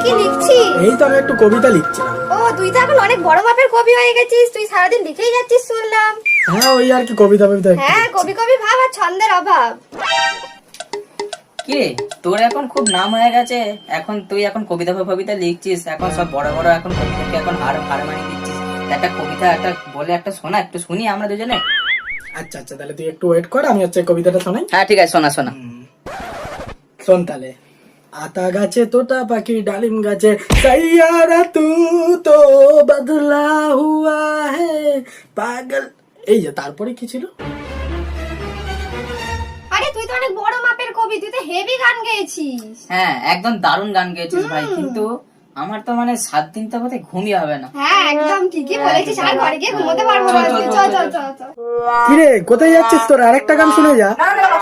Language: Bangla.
কি লিখছিস? এই তো আমি একটু কবিতা লিখছিলাম। ও তুই তো এখন অনেক বড় মাপের কবি হয়ে গেছিস, তুই সারাদিন লিখেই যাচ্ছিস শুনলাম। হ্যাঁ ওই আর কি কবিতা কবিতা একটু হ্যাঁ লিখছি। কবি কবি ভাব আর ছন্দের অভাব। কি রে তোর এখন খুব নাম হয়ে গেছে, এখন তুই এখন কবিতা ফবিতা লিখছিস, এখন সব বড় বড় এখন কবিতাকে এখন হার মানিয়ে দিচ্ছিস। একটা কবিতা একটা বলে একটা শোনা, একটু শুনি আমরা দুজনে। আচ্ছা আচ্ছা তাহলে তুই একটু ওয়েট কর, আমি হচ্ছে কবিতাটা শোনাই। হ্যাঁ ঠিক আছে, শোনা শোনা। শোন তাহলে। আতা গাছে তোতা পাখি ডালিম গাছে সैयारा तू तो बदला हुआ है पागल। এই যে তারপরে কি ছিল? আরে তুই তো অনেক বড় মাপের কবি, তুই তো হেভি গান গেয়েছিস। হ্যাঁ একদম দারুণ গান গেয়েছিস ভাই, কিন্তু আমার তো মানে 7 দিন তো বোধহয় ঘুমিয়ে হবে না। হ্যাঁ একদম ঠিকই বলেছিস, আর ঘরে গিয়ে ঘুমোতে পারবো না। চল, চল, চল চল, চল চল চল। কিরে কোথায় যাচ্ছিস তোর? আরেকটা গান শুনে যা। না, না, না,